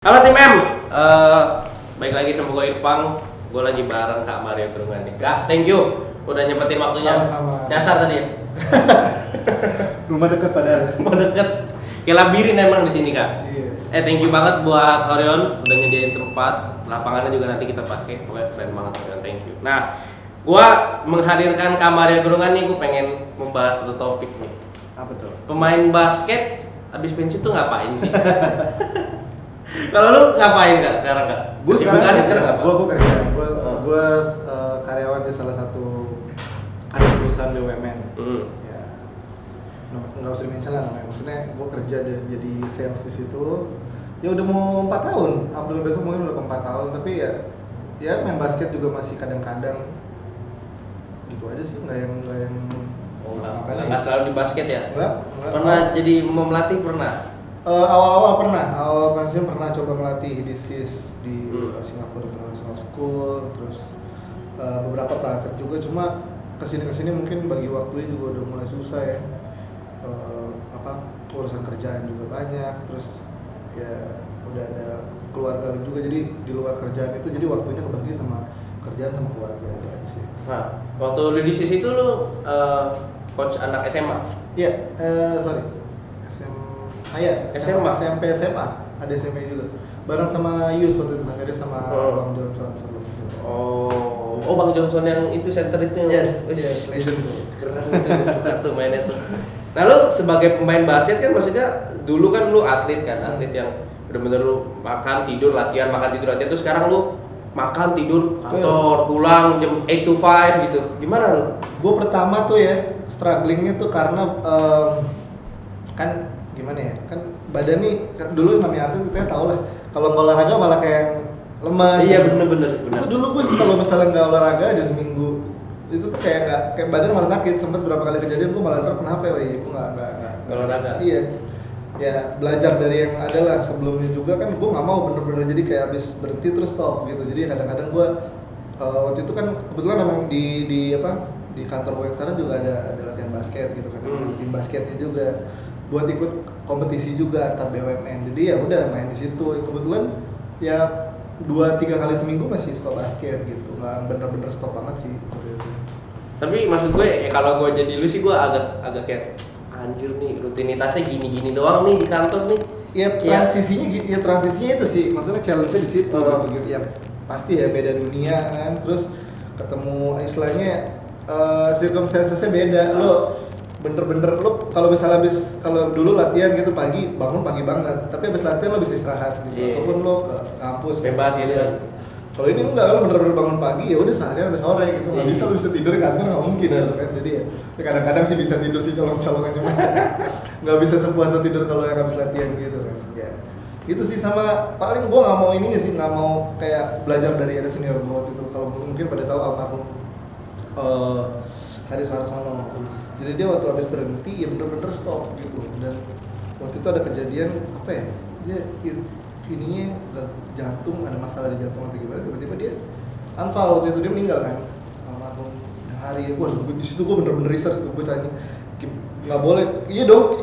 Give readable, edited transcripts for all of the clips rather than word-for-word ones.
Halo tim M, baik lagi sama gue Irfan. Gue lagi bareng Kak Mario Gerungan nih. Kak, thank you udah nyempetin waktunya. Sama-sama. Nyasar tadi ya? Rumah dekat padahal. Mau deket. Kayak labirin emang di sini Kak. Iya. Thank you banget buat Orion udah nyediain tempat. Lapangannya juga nanti kita pakai. Pokoknya keren banget Orion, thank you. Nah, gue menghadirkan Kak Mario Gerungan nih, gue pengen membahas satu topik nih. Apa tuh? Pemain basket abis pensiun tuh ngapain sih? Kalau lu ngapain Kak sekarang Kak? Gue sekarang apa? gue kerja. Gue karyawan di salah satu ada perusahaan BUMN. Ya, nggak usah di-mention lah namanya. Maksudnya gue kerja jadi sales di situ. Ya udah mau 4 tahun. April besok mungkin udah 4 tahun. Tapi ya main basket juga masih kadang-kadang. Gitu aja sih. Nggak yang Nggak selalu di basket ya? Nggak. Pernah jadi mau melatih pernah? Awal pensiun pernah coba melatih di SIS di Singapore International School, terus beberapa praktek juga, cuma kesini mungkin bagi waktunya juga udah mulai susah ya. Urusan kerjaan juga banyak, terus ya udah ada keluarga juga, jadi di luar kerjaan itu jadi waktunya kebagi sama kerjaan sama keluarga aja sih. Nah, waktu lu di SIS itu lu coach anak SMA? Iya, SMA? SMP SMA, ada SMP juga. Bareng sama Yus waktu itu, dia sama Bang Johnson satu. Oh Bang Johnson yang itu center itu. Yes, legend tuh. Keren itu, suka tuh mainnya tuh. Nah lu sebagai pemain basket kan maksudnya dulu kan lu atlet kan, atlet yang bener-bener lu makan tidur latihan terus sekarang lu makan tidur kantor pulang jam 8 to 5 gitu. Gimana lu? Gue pertama tuh ya strugglingnya tuh karena kan gimana ya, kan badan nih dulu namanya atlet kita tahu lah, kalau nggak olahraga malah kayak lemas. Iya bener. Itu dulu gue kalau misalnya nggak olahraga aja seminggu itu tuh kayak badan malah sakit. Sempet berapa kali kejadian gue malah kenapa ya, gue nggak olahraga. Iya ya, belajar dari yang ada lah sebelumnya juga kan. Gue nggak mau bener-bener jadi kayak habis berhenti terus stop gitu. Jadi kadang-kadang gue waktu itu kan kebetulan emang di kantor gue yang sekarang juga ada latihan basket gitu kan, tim basketnya juga buat ikut kompetisi juga antar BUMN. Jadi ya udah main di situ. Kebetulan ya 2-3 kali seminggu masih suka basket gitu. Nggak bener-bener stop banget sih. Tapi maksud gue ya kalau gue jadi lu sih gue agak kayak anjir nih rutinitasnya gini-gini doang nih di kantor nih. Ya transisinya itu sih. Maksudnya challenge-nya di situ gitu. Ya pasti ya beda dunia kan. Terus ketemu istilahnya circumstances-nya beda. Lo bener-bener lo kalau misalnya kalau dulu latihan gitu bangun pagi banget, tapi habis latihan lo bisa istirahat gitu, ataupun lo ke kampus bebas gitu kan. Kalau ini enggak, lo bener-bener bangun pagi ya udah seharian sampai sore gitu, nggak bisa lo bisa tidur di kantor, nggak mungkin kan. Jadi ya kadang-kadang sih bisa tidur sih colong-colongan, cuma nggak bisa sepuasnya tidur kalau yang habis latihan gitu kan. Ya itu sih, sama paling gue nggak mau ini sih, nggak mau kayak belajar dari ada senior gue waktu itu. Kalau mungkin pada tahu almarhum Haris Harsono. Jadi dia waktu habis berhenti ya bener-bener stop gitu. Dan waktu itu ada kejadian apa ya, dia ininya jantung, ada masalah di jantung atau gimana, tiba-tiba dia anfal. Waktu itu dia meninggal kan, almarhum hari. Wah di situ gue bener-bener research tuh, gue tanya nggak boleh, iya dong.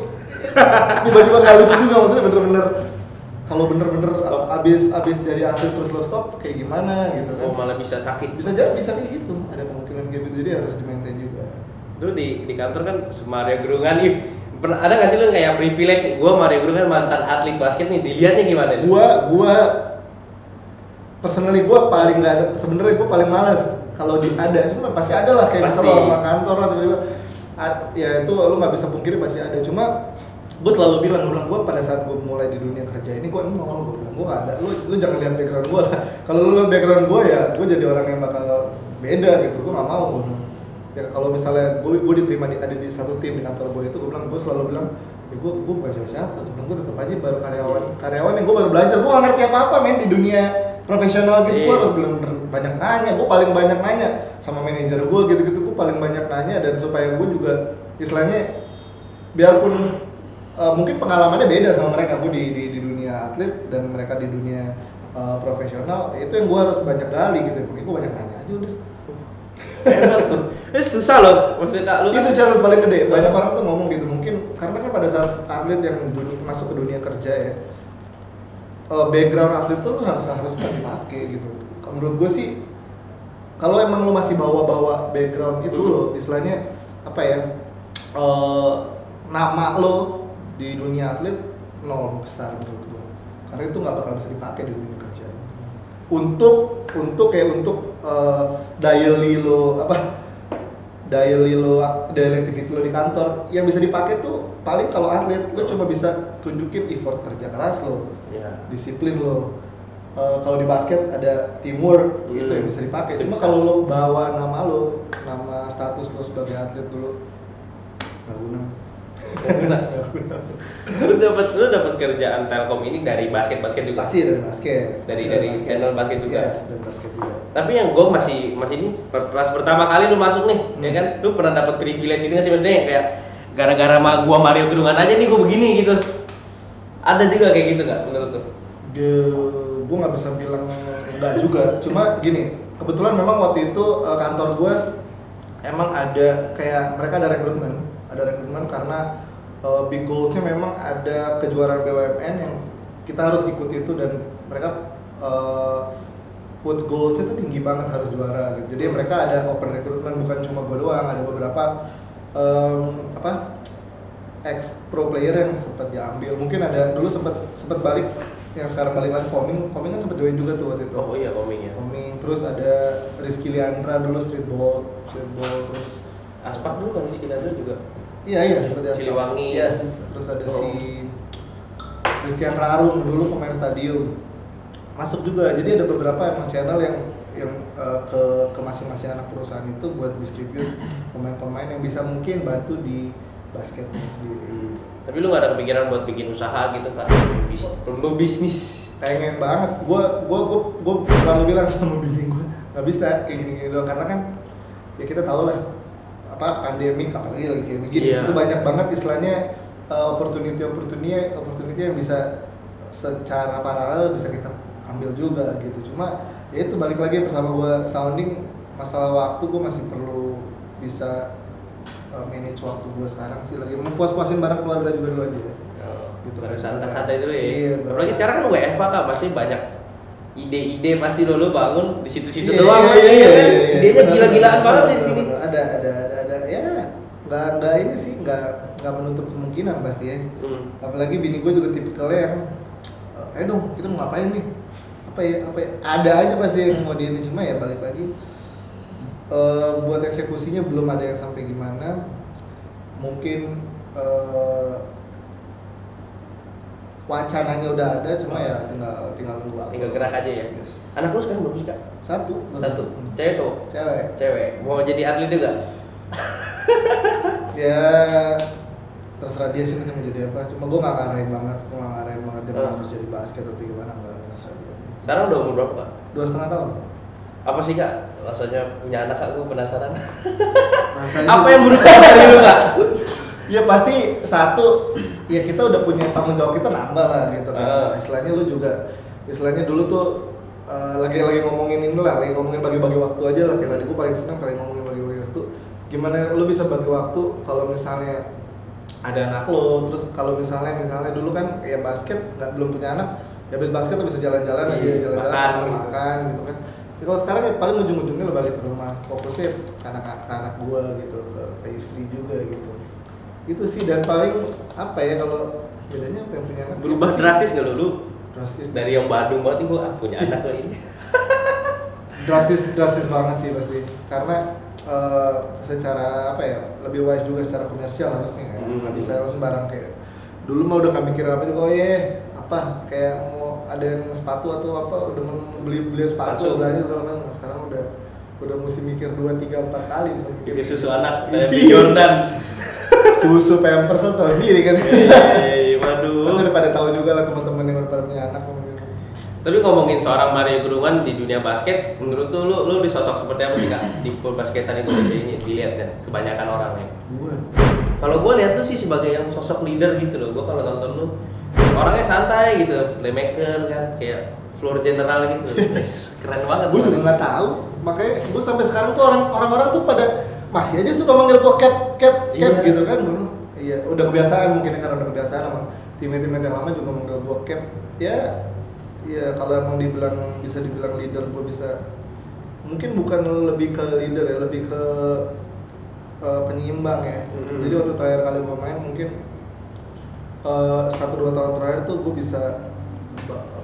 Tiba-tiba nggak lucu juga, maksudnya bener-bener kalau bener-bener abis dari atlet terus lo stop kayak gimana gitu kan. Oh malah bisa sakit. Bisa kayak gitu, ada kemungkinan kayak gitu, jadi harus di-maintain juga. Dulu di kantor kan Mario Gerungan nih, pernah ada nggak sih lu kayak privilege nih? Gue Mario Gerungan mantan atlet basket nih, dilihatnya gimana? Gua personally paling nggak ada, sebenarnya gue paling malas kalau ada, cuma pasti ada lah kayak misalnya orang kantor lah tiba-tiba ya itu lo nggak bisa pungkiri pasti ada. Cuma gue selalu bilang gue pada saat gue mulai di dunia kerja ini, gue nggak ada. Lu jangan lihat background gue lah. Kalau lu lihat background gue ya gue jadi orang yang bakal beda gitu. Gue nggak mau. Ya kalau misalnya gue diterima ada di satu tim di kantor gue itu, gue selalu bilang ya gue bukan siapa, gue tetap aja baru karyawan yang gue baru belajar. Gue nggak ngerti apa men di dunia profesional gitu. Gue harus bener-bener banyak nanya. Gue paling banyak nanya sama manajer gue gitu. Gue paling banyak nanya, dan supaya gue juga istilahnya biarpun mungkin pengalamannya beda sama mereka, gue di dunia atlet dan mereka di dunia profesional, itu yang gue harus banyak gali gitu. Makanya gue banyak nanya aja udah. Enak tuh. Susah loh, maksudnya Kak, lu kan itu challenge paling gede. Banyak orang tuh ngomong gitu, mungkin karena kan pada saat atlet yang masuk ke dunia kerja ya, background atlet tuh lu harus kan dipakai gitu. Kalau menurut gue sih, kalau emang lu masih bawa background itu lo, istilahnya apa ya, nama lo di dunia atlet nol besar menurut gue. Karena itu nggak bakal bisa dipakai di dunia kerja. Untuk daily activity lo di kantor yang bisa dipakai tuh paling kalau atlet lo cuma bisa tunjukin effort kerja keras lo, disiplin lo. Kalau di basket ada teamwork itu yang bisa dipakai. Cuma kalau lo bawa nama status lo sebagai atlet dulu nggak guna. Lu dapat kerjaan Telkom ini dari basket juga. Pasti dari basket. Dari channel basket juga. Yes, dari basket juga. Tapi yang gue masih ini pas pertama kali lu masuk nih, ya kan? Lu pernah dapat privilege itu nggak sih, maksudnya kayak gara-gara gua Mario Gerungan aja nih gua begini gitu. Ada juga kayak gitu nggak menurut lu? Gue nggak bisa bilang enggak juga. Cuma gini, kebetulan memang waktu itu kantor gue emang ada kayak mereka ada rekrutmen karena big goals-nya memang ada kejuaraan BUMN yang kita harus ikut itu, dan mereka put goals-nya itu tinggi banget, harus juara gitu. Jadi mereka ada open recruitment, bukan cuma gue doang, ada beberapa ex pro player yang sempat diambil. Mungkin ada dulu sempat balik, yang sekarang balik lagi. Koming kan sempat join juga tuh waktu itu. Oh iya, Koming ya. Terus ada Rizky Liandra dulu streetball terus Aspak dulu kan Rizky Liandra juga. Iya seperti Siliwangi. Yes, terus ada si Christian Rarung dulu pemain stadium masuk juga. Jadi ada beberapa emang channel yang ke masing-masing anak perusahaan itu buat distribute pemain-pemain yang bisa mungkin bantu di basketnya sendiri. Tapi lu nggak ada kepikiran buat bikin usaha gitu kan? Belum bisnis. Pengen banget. Gue selalu bilang sama bini gue nggak bisa kayak gini doang, karena kan ya kita tahu lah pandemi apalagi lagi kayak begini, itu banyak banget istilahnya opportunity yang bisa secara paralel bisa kita ambil juga gitu. Cuma ya itu balik lagi pertama gue sounding masalah waktu, gue masih perlu bisa manage waktu gue sekarang sih, lagi mempuas-puasin bareng keluarga juga dulu aja. Gitu kan. Santai-santai dulu ya. Iya, apalagi sekarang kan WFH kan pasti banyak ide-ide, pasti lo bangun di situ-situ iya, doang. Iya, idenya gila-gilaan banget di sini. Ada ya, nggak ini sih, nggak menutup kemungkinan pasti ya. Apalagi bini gue juga tipikalnya yang dong kita mau ngapain nih, apa ya ada aja pasti yang mau di ini. Cuma ya balik lagi, buat eksekusinya belum ada yang sampai gimana. Mungkin wacananya udah ada, cuma ya tinggal nunggu waktu. Tinggal gerak aja ya. Yes. Anak lu sekarang berapa sih, Kak? Satu. Cewek cowok? Cewek. Mau jadi atlet juga? Ya terserah dia sih nanti mau jadi apa. Cuma gue nggak ngarahin banget dia mau harus jadi basket atau gimana, nggak terserah dia. Sekarang udah umur berapa, Kak? 2,5 tahun. Apa sih, Kak rasanya punya anak, Kak? Gue penasaran. Rasanya apa yang berubah dari lu, Kak? Ya pasti satu, ya kita udah punya tanggung jawab, kita nambah lah gitu kan. Istilahnya lu juga, dulu tuh lagi ngomongin ini lah, lagi ngomongin bagi-bagi waktu aja lah. Kayak tadi gue paling seneng kali ngomongin bagi-bagi waktu. Gimana lu bisa bagi waktu kalau misalnya ada anak lo, terus kalau misalnya dulu kan ya basket belum punya anak, ya habis basket tuh bisa jalan-jalan aja, makan gitu kan. Ya, kalau sekarang ya paling ujung-ujungnya lo balik ke rumah, fokusnya ke anak gua gitu, ke istri juga gitu. Itu sih, dan paling apa ya, kalau bedanya apa yang punya anak? Berubah drastis nggak lu? Drastis. Dari yang Bandung banget gue punya anak lo ini. drastis banget sih pasti. Karena secara apa ya, lebih wise juga secara komersial harusnya kan. Nggak bisa sembarang kayak dulu mah udah nggak mikir apa itu, apa kayak mau ada yang sepatu atau apa udah mau beli sepatu belanja segala macam. Sekarang udah mesti mikir 2, 3, 4 kali mikir susu anak dari Jordan. Susu Pampers atau sendiri kan. Waduh. Pasti udah pada tahu juga lah teman-teman yang udah pada punya anak. Tapi ngomongin seorang Mario Gerungan di dunia basket, menurut lu disosok seperti apa sih, Kak? Di basketan Indonesia ini dilihat kan kebanyakan orang ya. Kalau gue lihat lu sih sebagai yang sosok leader gitu loh. Gue kalau nonton lu orangnya santai gitu, playmaker kan, kayak floor general gitu. Keren banget. Gue juga nggak tahu, makanya gue sampai sekarang tuh orang-orang tuh pada masih aja suka manggil gue cap gitu kan. Iya, udah kebiasaan mungkin, karena udah kebiasaan sama tim yang lama juga manggil gue cap. Ya Iya, kalau emang bisa dibilang leader, gue bisa mungkin bukan lebih ke leader ya, lebih ke penyeimbang ya. Jadi waktu terakhir kali gue main mungkin 1-2 tahun terakhir tuh gue bisa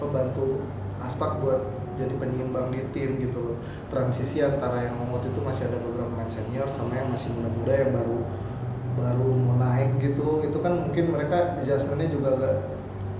bantu Aspak buat jadi penyeimbang di tim gitu loh. Transisi antara yang waktu itu masih ada beberapa pemain senior sama yang masih muda-muda yang baru mau naik gitu. Itu kan mungkin mereka adjustmentnya juga agak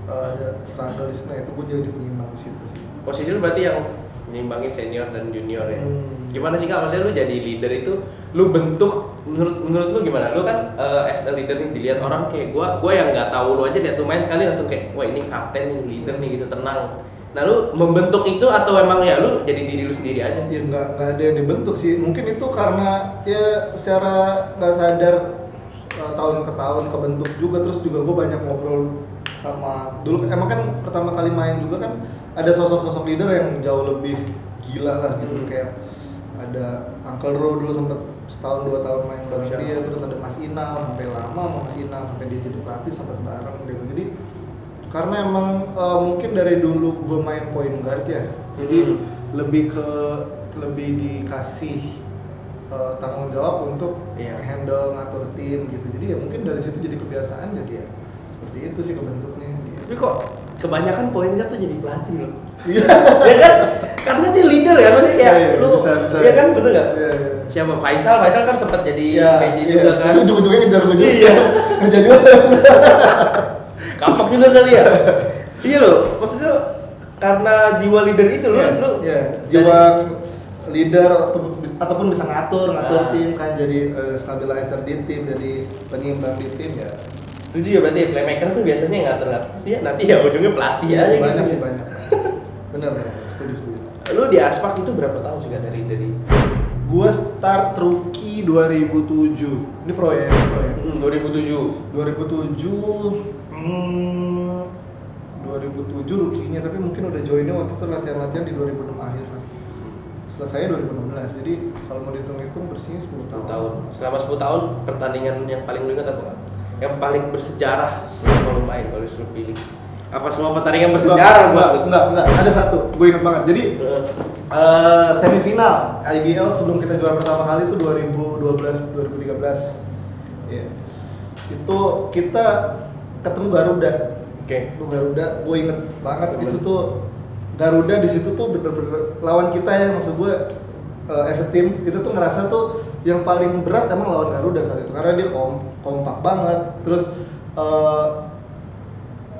ada struggle di sana. Itu gue jadi penyeimbang di situ sih. Posisi lu berarti yang menyimbangin senior dan junior ya. Gimana sih Kak, maksudnya lu jadi leader itu lu bentuk menurut lu gimana? Lu kan as a leader nih dilihat orang kayak gua yang nggak tahu lu aja lihat lu main sekali langsung kayak wah ini kapten nih, leader nih gitu, tenang. Nah lu membentuk itu atau emang ya lu jadi diri lu sendiri aja? Ya nggak ada yang dibentuk sih. Mungkin itu karena ya secara nggak sadar tahun ke tahun kebentuk juga. Terus juga gue banyak ngobrol sama dulu. Emang kan pertama kali main juga kan ada sosok-sosok leader yang jauh lebih gila lah gitu. Kayak ada Uncle Ro dulu sempet setahun 2 tahun main bareng dia. Terus ada Mas Inal, sampai lama sama Mas Inal sampai dia jadi pelatih sempat bareng gitu. Jadi karena emang mungkin dari dulu gue main point guard ya, jadi lebih dikasih tanggung jawab untuk handle ngatur tim gitu. Jadi ya mungkin dari situ jadi kebiasaan, jadi ya seperti itu sih kebentuknya gitu. Tapi kok kebanyakan point guard tuh jadi pelatih loh. Ya kan? Karena dia leader ya, maksudnya ya lu bisa. ya kan, betul nggak? Iya. Siapa? Faisal kan sempat jadi PJ juga kan. Tapi ujung-ujungnya ngejar gue juga. Iya. Ngejar juga. Kapak juga kali ya. Iya loh, maksudnya karena jiwa leader itu loh, lu jiwa leader ataupun bisa ngatur tim kan, jadi stabilizer di tim, jadi penyeimbang di tim ya. Setuju ya, berarti playmaker tuh biasanya ngatur sih ya, nanti ya ujungnya pelatih aja gitu. Banyak sih banyak. Bener, setuju. Lu di Aspak itu berapa tahun juga dari? Gua start rookie 2007. Ini pro ya. 2007. 2007 rookie-nya, tapi mungkin udah joinnya waktu itu latihan di 2006 akhir kan. Selesainya 2016. Jadi kalau mau dihitung-hitung bersihnya 10 tahun. Selama 10 tahun pertandingan yang paling lu ingat apa? Yang paling bersejarah selama lu main kalau disuruh pilih. Apa semua pertandingan bersejarah buat lu? Enggak, ada satu. Gue ingat banget. Jadi semifinal IBL sebelum kita juara pertama kali itu 2013. Ya. Itu kita ketemu Garuda. Oke. Itu Garuda, gue inget banget. Itu tuh Garuda di situ tuh bener-bener lawan kita ya, maksud gue as a team kita tuh ngerasa tuh yang paling berat emang lawan Garuda saat itu karena dia kompak banget, terus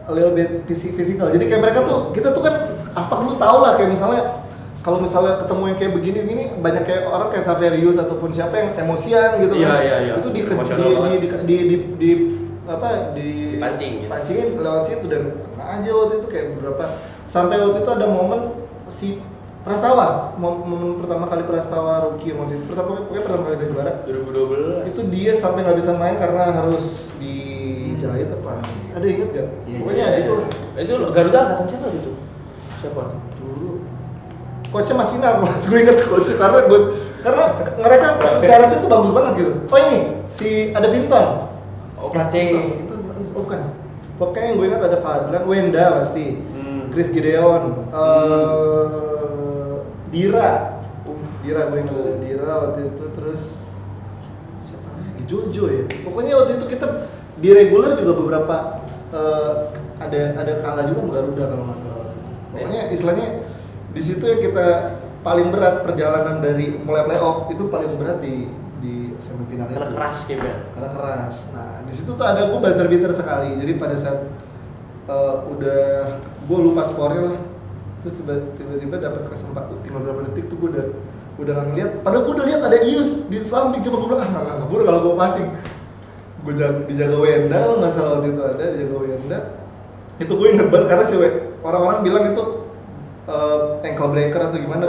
a little bit physical. Jadi kayak mereka tuh, kita tuh kan apa lu tau lah kayak misalnya kalau misalnya ketemu yang kayak begini banyak kayak orang kayak Saverius ataupun siapa yang emosian gitu kan. Iya. Itu dipancingin lewat situ dan kena aja waktu itu kayak beberapa, sampai waktu itu ada momen si Prastawa, momen pertama kali Prastawa rookie waktu itu, pertama kali dia juara 2012 itu dia sampai nggak bisa main karena harus dijahit apa, ada inget gak? Pokoknya gitu lah. Itu Garuda angkatan siapa gitu? Siapa? Dulu coachnya Mas Inal, gue inget coachnya karena mereka secara tim tuh bagus banget gitu. Oh ini si ada Vinton. Oh Kaceng. Itu bukan. Pokoknya yang gue ingat ada Fadlan, Wenda pasti, Chris Gideon, Dira gue ingat ada Dira waktu itu, terus siapa lagi? Jojo ya. Pokoknya waktu itu kita di reguler juga beberapa ada kalah juga sama Garuda kalau nggak salah. Pokoknya istilahnya di situ yang kita paling berat perjalanan dari mulai playoff itu paling berat di semifinal itu. Karena keras game ya. Karena keras. Nah di situ tuh ada gue buzzer beater sekali. Jadi pada saat udah gue lupa skornya lah, terus tiba-tiba dapat kesempatan tinggal beberapa detik tuh gue udah nggak ngeliat. Padahal gue udah lihat ada Ius di samping, cuma gue bilang nggak gue kalau gue passing. Gue dijaga Wenda, kalau nggak salah waktu itu ada dijaga Wenda. Itu gue inget banget karena orang-orang bilang itu ankle breaker atau gimana.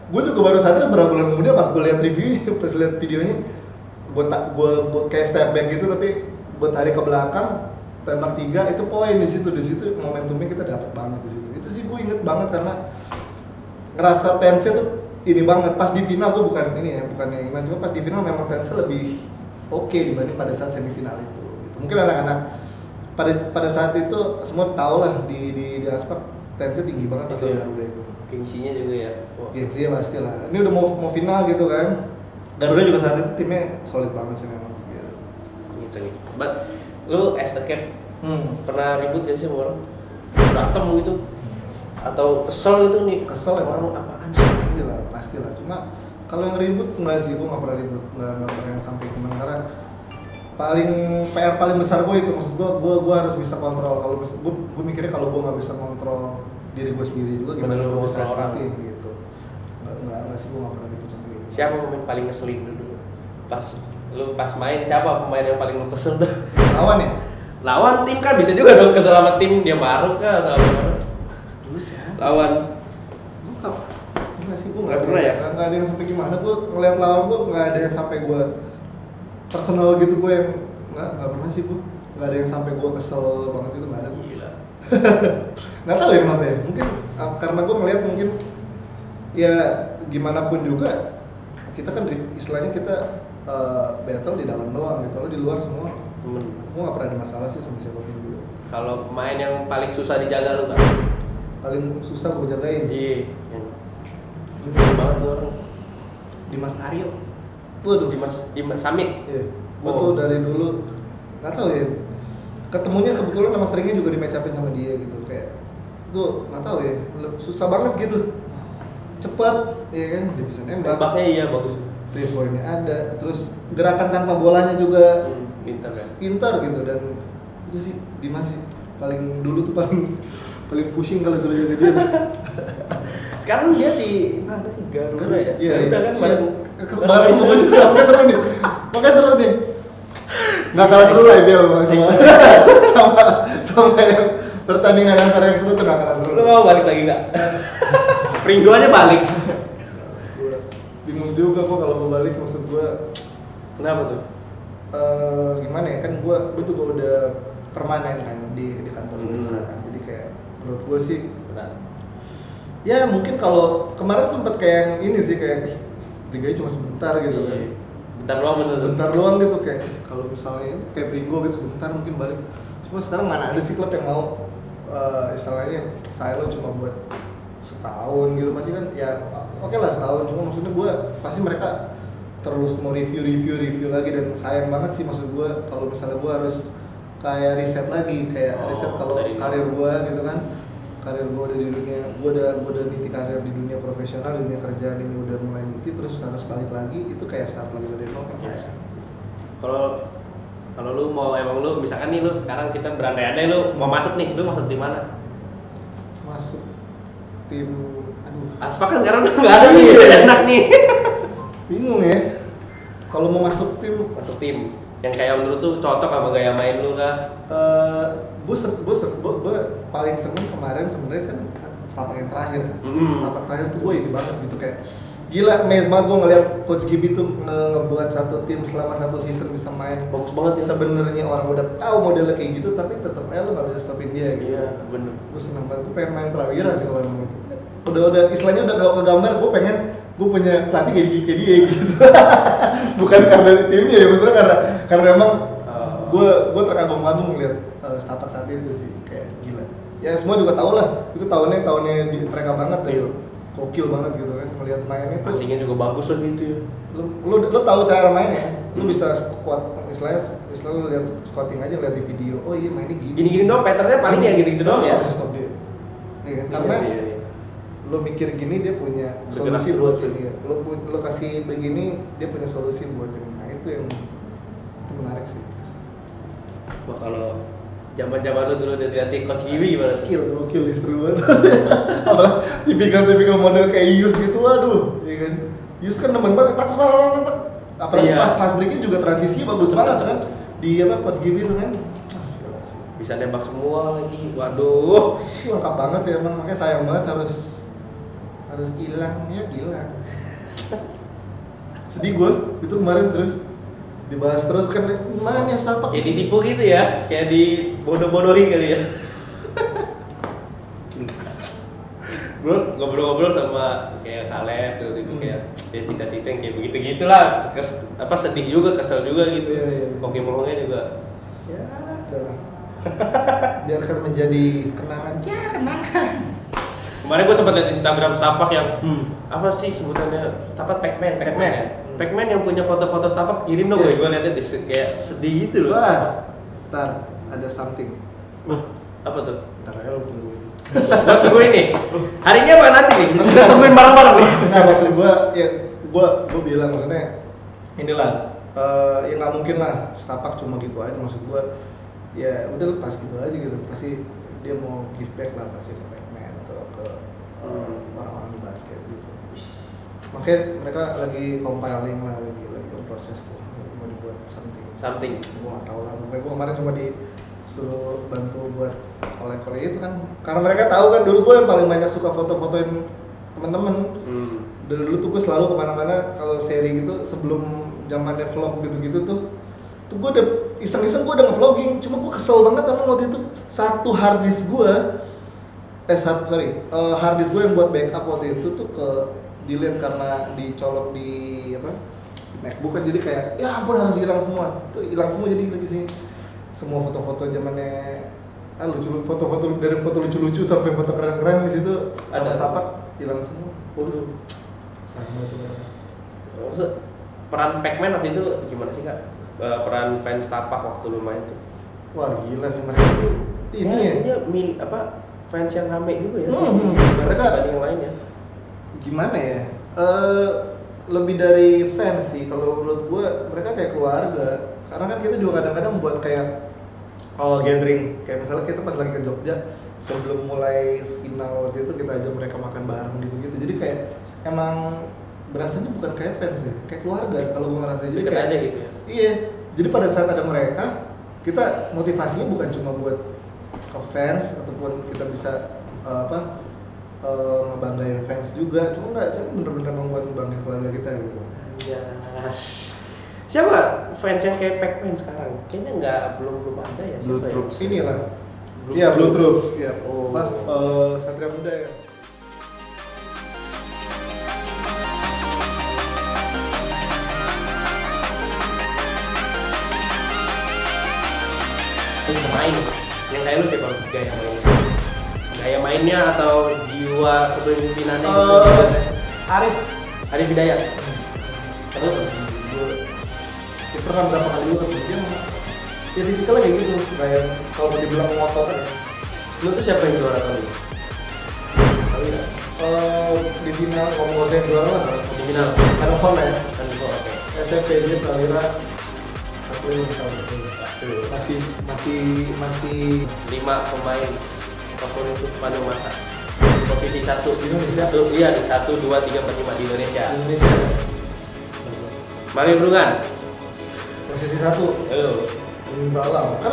Gue juga baru sadar beberapa bulan kemudian pas gue lihat review, pas lihat videonya, gue kayak step back gitu tapi gue tarik ke belakang, tembak 3 itu poin di situ momentumnya kita dapat banget di situ. Itu sih gue inget banget karena ngerasa tense tuh ini banget. Pas di final gue bukan yang gimana, cuma pas di final memang tense lebih oke dibanding pada saat semifinal itu. Gitu. Mungkin anak-anak pada saat itu semua tahu lah di Aspak tensi tinggi banget pas Iya. Garuda itu. Gengsinya juga ya. Wah. Gengsinya pasti lah. Ini udah mau final gitu kan. Garuda juga saat itu timnya solid banget sih memang. Gitu. Sengit. But lu as a cap pernah ribut gak sih sama orang? Berantem gitu? Atau kesel gitu nih? Kesel emang. Orang apaan sih? Pastilah. Cuma kalau yang ribut enggak sih, gue nggak pernah ribut, nggak pernah yang sampai gimana karena PR paling besar gue itu, maksud gue harus bisa kontrol. Kalau gue mikirnya kalau gue nggak bisa kontrol diri gue sendiri juga, gimana gue bisa kontrol orang ngertiin gitu. Nggak sih, gue nggak pernah ribut sampai gitu. Siapa pemain paling ngeselin dulu? Pas main siapa pemain yang paling lu kesel dah? Lawan ya? Lawan tim kan bisa juga dong kesel sama tim dia marah kah atau apa? Dulu siapa? Lawan Gue nggak sih, gue Nggak pernah ya? nggak ada yang sampai gimana. Gue ngeliat lawan gue nggak ada yang sampai gue personal gitu, gue yang nggak pernah sih, gue nggak ada yang sampai gue kesel banget, itu nggak ada. gila. Nggak tahu ya kenapa ya, mungkin karena gue ngeliat mungkin ya gimana pun juga kita kan istilahnya kita battle di dalam doang gitu, kalau di luar semua gue nggak pernah ada masalah sih sama siapapun juga. Kalau pemain yang paling susah dijaga lu kan? Paling susah gue jagain Iya. Yang banget tuh orang. Dimas Aryo. Waduh, Dimas Samit. iya. Gue tuh dari dulu nggak tahu ya, ketemunya kebetulan nama seringnya juga di match up-in sama dia gitu, kayak itu nggak tahu ya, susah banget gitu, cepat ya kan, dia bisa nembak, Nembaknya iya bagus. 3 poinnya ada, terus gerakan tanpa bolanya juga Pintar kan. pintar gitu, dan itu sih Dimas sih paling dulu tuh paling pusing kalau sudah jaga dia. Sekarang dia di mana sih? Garuda ya? Iya, Garuda kan iya. bareng Bareng gue juga, makanya seru nih. Nggak kalah seru lah IBL sama yang pertandingan antara yang seru tuh nggak kalah seru. Lu mau balik lagi nggak? Pringgo aja balik. Gua bingung juga kok kalau gue balik, maksud gue Kenapa tuh? gimana ya, kan gue juga udah permanen kan di kantor gue sekarang, jadi kayak menurut gue sih Benar. ya mungkin kalau kemarin sempet kayak yang ini sih, kayak liganya cuma sebentar gitu kan, Iya. Bentar doang bener. bentar doang gitu, kayak kalau misalnya kayak Pringgo gitu sebentar mungkin balik. Cuma sekarang mana ada sih klub yang mau istilahnya silo cuma buat setahun gitu, pasti kan ya oke lah setahun, cuma maksudnya gue pasti mereka terus mau review lagi, dan sayang banget sih, maksud gue kalau misalnya gue harus kayak riset lagi, kayak riset kalau dari karir gue gitu kan, karir gue udah di dunia, gue udah niti karir di dunia profesional, di dunia kerjaan ini udah mulai niti, terus harus balik lagi, itu kayak start lagi dari nol kan saya. Kalau lu mau emang lu misalkan nih lu sekarang kita berandai-andai lu mau masuk nih, lu masuk di mana? Masuk tim, aduh Aspak kan sekarang udah nggak ada nih, enak nih. bingung ya. Kalau mau masuk tim, Masuk tim yang kayak menurut tuh cocok sama gaya main lu kah? gue paling seneng kemarin sebenarnya kan setapak yang terakhir. Setapak terakhir tuh gue ini banget gitu, kayak gila, amazed banget gue ngeliat Coach Gibi tuh ngebuat satu tim selama 1 season bisa main. Bagus banget ya. Sebenarnya orang udah tahu modelnya kayak gitu, tapi tetap aja lu nggak bisa stopin dia gitu. Iya, bener. Gue seneng banget, gue pengen main prawira sih kalau emang itu. Udah istilahnya udah gak kegambar, gue pengen gue punya pelatih kayak dia gitu. Bukan karena timnya ya, maksudnya karena emang gue terkagum-kagum ngeliat setapak saat itu sih, kayak gila. Ya semua juga tahu lah, itu tahunnya mereka banget deh. Iya. Gokil banget gitu kan, ngeliat mainnya tuh. Passingnya juga bagus lah gitu ya. Lu tahu cara mainnya, lu bisa squat, istilahnya lu lihat squatting aja, lihat di video. Oh iya mainnya gini. Gini-gini doang, patternnya paling ya gitu-gitu doang ya. Nggak bisa stop dia. Iya kan? Karena Iya. lu mikir gini, dia punya Bergerak solusi buat terus, ini ya. Lu kasih begini, dia punya solusi buat ini. Nah itu yang itu menarik sih. Wah, kalau zaman-zaman lu dulu udah dilatih Coach Gibi gimana tuh? Gokil seru banget. Apalagi tipikal model kayak Yus gitu, waduh, ya kan. Yus kan nemen banget, tak. Apalagi Iya. pas breaknya juga transisinya bagus banget kan. Di Coach Gibi itu kan. Gila sih. Bisa nembak semua lagi. Waduh. Lengkap banget sih emang, makanya sayang banget harus hilang. Sedih gue, itu kemarin terus dibahas terus kan, mana nih setapak? Kayak ditipu gitu ya, kayak dibodoh-bodohin kali ya. Bro, ngobrol-ngobrol sama kayak Kaleb tuh itu kayak dia cita-cita yang kayak begitu-gitulah. Sedih juga, kesel juga gitu. Iya. Koki Mohongnya juga. Ya. Udahlah. Biarkan menjadi kenangan. Ya kenangan. Kemarin gue sempat lihat Instagram Setapak yang Hmm. apa sih sebutannya? Setapak Pacman Pacman. ya. Pacman yang punya foto-foto Setapak kirim dong, Iya. gue liatnya kayak sedih gitu loh. Wah, ntar ada something. Apa tuh? Ntar aja lu tungguin. Gua tungguin nih. Hari ini apa nanti nih? Kita tungguin bareng-bareng nih. Nah maksud gue bilang maksudnya inilah ya nggak mungkin lah setapak cuma gitu aja, maksud gue ya udah lepas gitu aja gitu, pasti dia mau give back lah pasti ke Pacman atau ke orang-orang di basket gitu. Makanya mereka lagi compiling lah, lagi proses tuh mau dibuat something. Gue nggak tahu lah, pokoknya gue kemarin cuma disuruh bantu buat kolek-kolek itu kan, karena mereka tahu kan dulu gue yang paling banyak suka foto-fotoin temen-temen. Dari dulu tuh gue selalu kemana-mana kalau seri gitu, sebelum zamannya vlog gitu-gitu tuh gue udah iseng-iseng gue udah nge-vlogging, cuma gue kesel banget sama waktu itu satu hard disk gue hard disk gue yang buat backup waktu itu tuh ke delete karena dicolok di MacBook kan, jadi kayak ya ampun harus hilang semua, tuh hilang semua, jadi lagi sih semua foto-foto zamannya lucu, foto-foto dari foto lucu-lucu sampai foto keren-keren di situ sama setapak hilang semua. Waduh, sama itu. Maksud peran Pacman waktu itu gimana sih kak? Peran fans Setapak waktu lu main tuh? Wah gila sih mereka tuh ini ya. Dia fans yang rame juga ya. Mereka dibanding yang lainnya. Gimana ya? Lebih dari fans sih kalau menurut gue, mereka kayak keluarga. Karena kan kita juga kadang-kadang buat kayak gathering, kayak misalnya kita pas lagi ke Jogja sebelum mulai final waktu itu kita ajak mereka makan bareng gitu-gitu. Jadi kayak emang berasanya bukan kayak fans ya, kayak keluarga kalau gue ngerasa. Jadi Deket kayak aja gitu ya. iya. Jadi pada saat ada mereka, kita motivasinya bukan cuma buat ke fans ataupun kita bisa ngebanggain fans juga, cuma bener-bener membuat ngebanggain keluarga kita gitu. Yes. Siapa fans yang kayak Pacman sekarang? Kayaknya belum ada ya. Blue Siapa ya? Troops ini lah. Blue Iya, Blue Troops. Troops. Iya. Oh. Satria Muda ya. Main yang kayak lu siapa gaya mainnya? Gaya mainnya atau jiwa kepemimpinannya gitu? Arif Hidayat. Terus dia pernah berapa kali juga ketemu dia, ya tipikalnya kayak gitu, kayak kalau mau dibilang ngotot ya. Lu tuh siapa yang juara kali? Tahu ya? Di final kalau mau saya juara lah, Di final. ada font ya. Kan itu oke. SMP dia Prawira 1 tahun masih 5 pemain favorit itu sepanjang masa. Posisi 1 di Indonesia. Iya di 1, 2, 3, 4, 5 di Indonesia. Indonesia Mari Brungan. posisi 1 Ayo. Balam. Kan